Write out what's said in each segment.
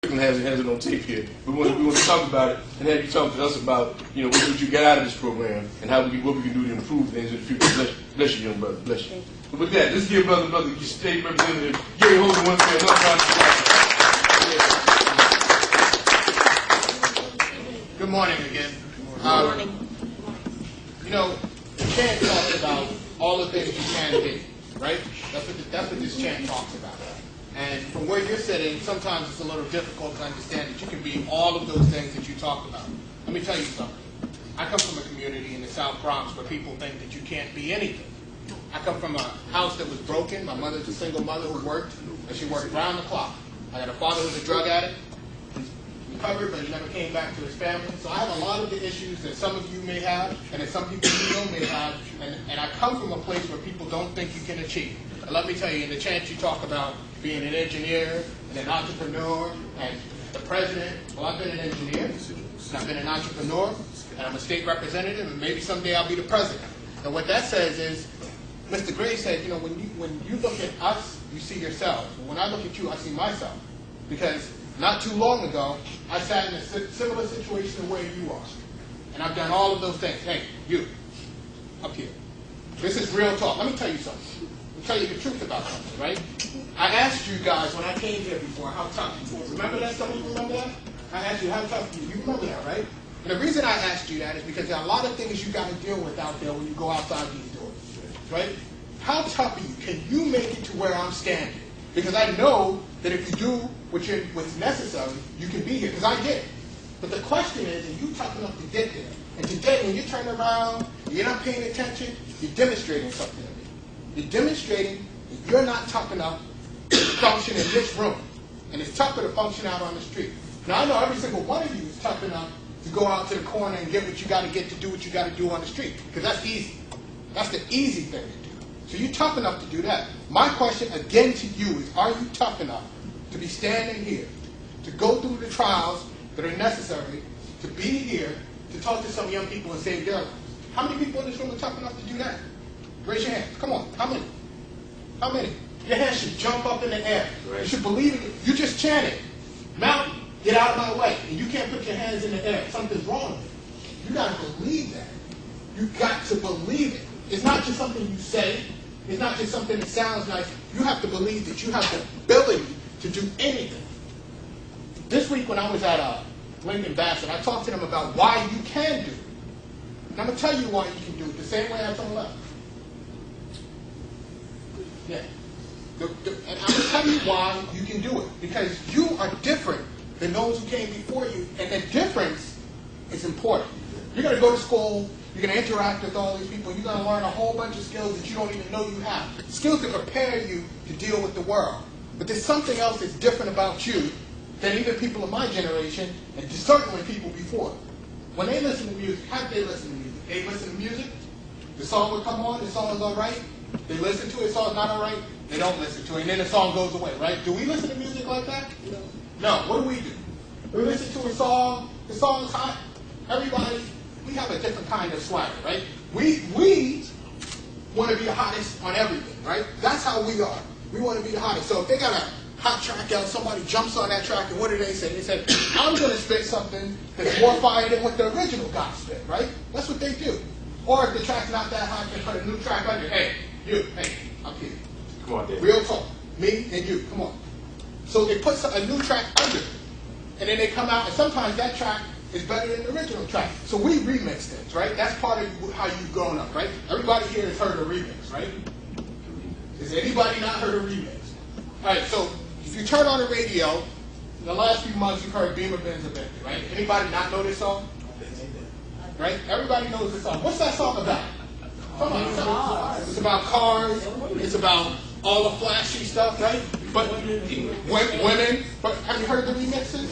Ficklin has it on tape here. We want to talk about it and have you talk to us about, what you got out of this program and what we can do to improve things in the future. Bless you, young brother. Bless you. But with that, let's give brother, your state representative, Gary Holder-Winfield, Good morning again. Good morning. The chant talks about all the things you can do, right? That's what this chant talks about. And from where you're sitting, sometimes it's a little difficult to understand that you can be all of those things that you talked about. Let me tell you something. I come from a community in the South Bronx where people think that you can't be anything. I come from a house that was broken. My mother's a single mother who worked, and she worked round the clock. I got a father who's a drug addict. He's recovered, but he never came back to his family. So I have a lot of the issues that some of you may have, and that some people you know may have, and I come from a place where people don't think you can achieve. And let me tell you, in the chant you talk about being an engineer, and an entrepreneur, and the president. Well, I've been an engineer, and I've been an entrepreneur, and I'm a state representative, and maybe someday I'll be the president. And what that says is, Mr. Gray said, when you look at us, you see yourself. When I look at you, I see myself. Because not too long ago, I sat in a similar situation where you are. And I've done all of those things. Hey, you, up here. This is real talk. Let me tell you something. I'll tell you the truth about something, right? I asked you guys when I came here before how tough you were. Remember that? Some of you remember that? I asked you how tough you were. You remember that, right? And the reason I asked you that is because there are a lot of things you got to deal with out there when you go outside these doors, right? How tough are you? Can you make it to where I'm standing? Because I know that if you do what's necessary, you can be here, because I did. But the question is, are you tough enough to get there? And today, when you turn around, you're not paying attention, you're demonstrating something to me. You're demonstrating that you're not tough enough to function in this room. And it's tougher to function out on the street. Now, I know every single one of you is tough enough to go out to the corner and get what you got to get to do what you got to do on the street. Because that's easy. That's the easy thing to do. So you're tough enough to do that. My question again to you is, are you tough enough to be standing here, to go through the trials that are necessary, to be here, to talk to some young people and save their lives? How many people in this room are tough enough to do that? Raise your hands. Come on. How many? How many? Your hands should jump up in the air. Right. You should believe it. You just chanted, "Mountain, get out of my way." And you can't put your hands in the air. Something's wrong with it. You got to believe that. You got to believe it. It's not just something you say. It's not just something that sounds nice. You have to believe that you have the ability to do anything. This week when I was at Lincoln Bassett, I talked to them about why you can do it. And I'm going to tell you why you can do it the same way I told them. Yeah. And I'm going to tell you why you can do it. Because you are different than those who came before you. And the difference is important. You're going to go to school. You're going to interact with all these people. You're going to learn a whole bunch of skills that you don't even know you have. Skills that prepare you to deal with the world. But there's something else that's different about you than even people of my generation, and certainly people before. When they listen to music, how do they listen to music? They listen to music. The song will come on. The song is all right. They listen to it. The song's not all right. They don't listen to it. And then the song goes away, right? Do we listen to music like that? No. What do? We listen to a song. The song's hot. Everybody, we have a different kind of swagger, right? We want to be the hottest on everything, right? That's how we are. We want to be the hottest. So if they got a hot track out, somebody jumps on that track, and what do they say? They say, I'm going to spit something that's more fire than what the original guy spit, right? That's what they do. Or if the track's not that hot, they put a new track under. Hey, you, hey, I'm here. Come on, Dave. Real talk. Me and you, come on. So they put a new track under, and then they come out, and sometimes that track is better than the original track. So we remix things, right? That's part of how you've grown up, right? Everybody here has heard a remix, right? Has anybody not heard a remix? All right, so if you turn on the radio, in the last few months you've heard Beamer Benz Evicted, right? Anybody not know this song? Right? Everybody knows this song. What's that song about? Come on, it's about cars. It's about all the flashy stuff, right? But women. But have you heard the remixes?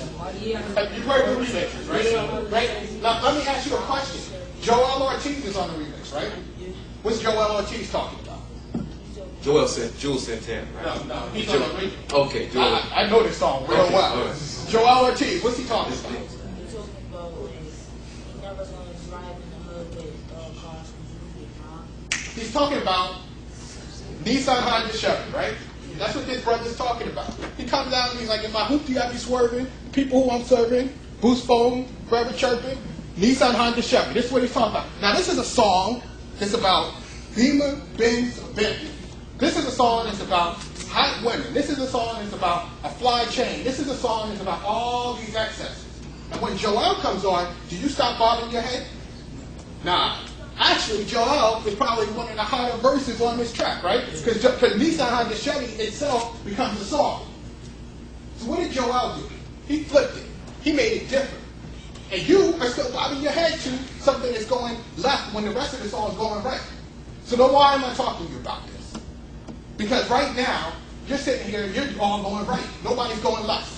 Have you heard the remixes, right? Right? Now let me ask you a question. Joel Ortiz is on the remix, right? What's Joel Ortiz talking about? Jules Santana, right? No, he's on the remix. Okay, Joel. I know this song real well. Right. Joel Ortiz, what's he talking about? He never going to drive in the hood with cars from He's talking about Nissan, Honda, Chevy, right? That's what this brother's talking about. He comes out and he's like, if I hoop you, I be swerving. People who I'm serving, boost phone, forever chirping, Nissan, Honda, Chevy. This is what he's talking about. Now, this is a song that's about Beamer, Benz, or Bentley. This is a song that's about hot women. This is a song that's about a fly chain. This is a song that's about all these excesses. And when Joel comes on, do you stop bobbing your head? Nah. Actually, Joel is probably one of the hotter verses on this track, right? Because Nissan, Honda, Chevy itself becomes a song. So what did Joel do? He flipped it. He made it different. And you are still bobbing your head to something that's going left when the rest of the song is going right. So then why am I talking to you about this? Because right now, you're sitting here, you're all going right. Nobody's going left.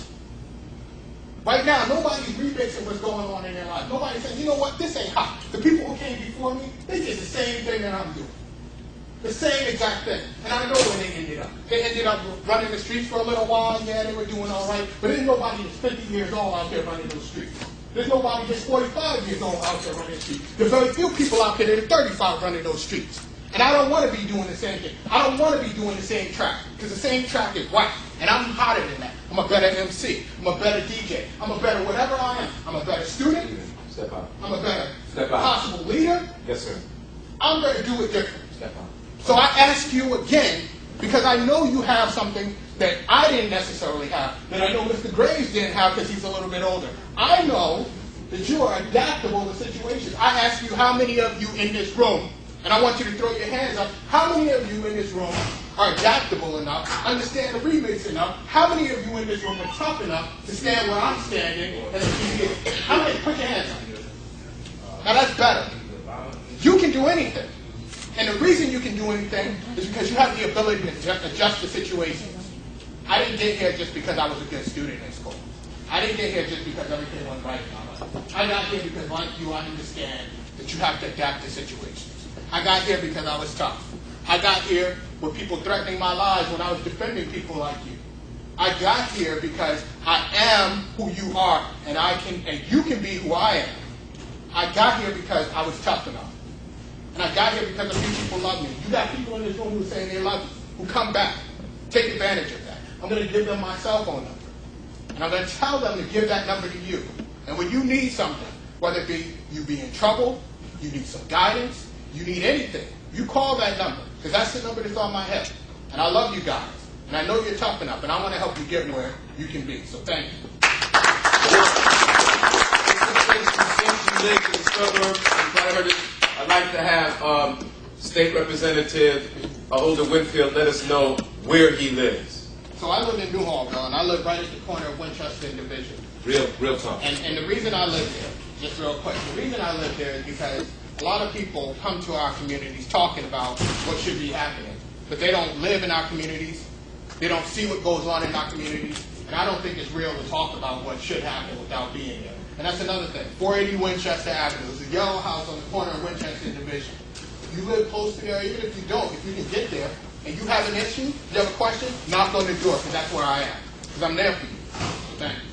Right now, nobody's remixing what's going on in their life. Nobody's saying, you know what, this ain't hot. The people who came before me, they did the same thing that I'm doing. The same exact thing. And I know where they ended up. They ended up running the streets for a little while. Yeah, they were doing all right. But there's nobody that's 50 years old out there running those streets. There's nobody that's 45 years old out there running the streets. There's very few people out there that are 35 running those streets. And I don't want to be doing the same thing. I don't want to be doing the same track. Because the same track is white. And I'm hotter than that. I'm a better MC. I'm a better DJ. I'm a better whatever I am. I'm a better student. Step out. I'm a better Step out. possible leader. Yes, sir. I'm going to do it different. Step out. So I ask you again, because I know you have something that I didn't necessarily have, that I know Mr. Graves didn't have because he's a little bit older. I know that you are adaptable to situations. I ask you how many of you in this room, and I want you to throw your hands up, how many of you in this room are adaptable enough, understand the remix enough, how many of you in this room are tough enough to stand where I'm standing, and how many, put your hands up. Now that's better. You can do anything. And the reason you can do anything is because you have the ability to adjust the situation. I didn't get here just because I was a good student in school. I didn't get here just because everything went right in my life. I got here because, like you, I understand that you have to adapt to situations. I got here because I was tough. I got here with people threatening my lives when I was defending people like you. I got here because I am who you are, and you can be who I am. I got here because I was tough enough. And I got here because a few people love me. You got people in this room who are saying they love you, who come back. Take advantage of that. I'm going to give them my cell phone number. And I'm going to tell them to give that number to you. And when you need something, whether it be you be in trouble, you need some guidance, you need anything, you call that number. Because that's the number that's on my head. And I love you guys. And I know you're tough enough. And I want to help you get where you can be. So thank you. I'd like to have State Representative Holder-Winfield let us know where he lives. So I live in New Hallville, and I live right at the corner of Winchester and Division. Real talk. And the reason I live there, just real quick, the reason I live there is because a lot of people come to our communities talking about what should be happening, but they don't live in our communities. They don't see what goes on in our communities, and I don't think it's real to talk about what should happen without being there. And that's another thing. 480 Winchester Avenue is a yellow house on the corner of Winchester and Division. You live close to there, even if you don't, if you can get there, and you have an issue, you have a question, knock on the door, because that's where I am. Because I'm there for you. So thank you.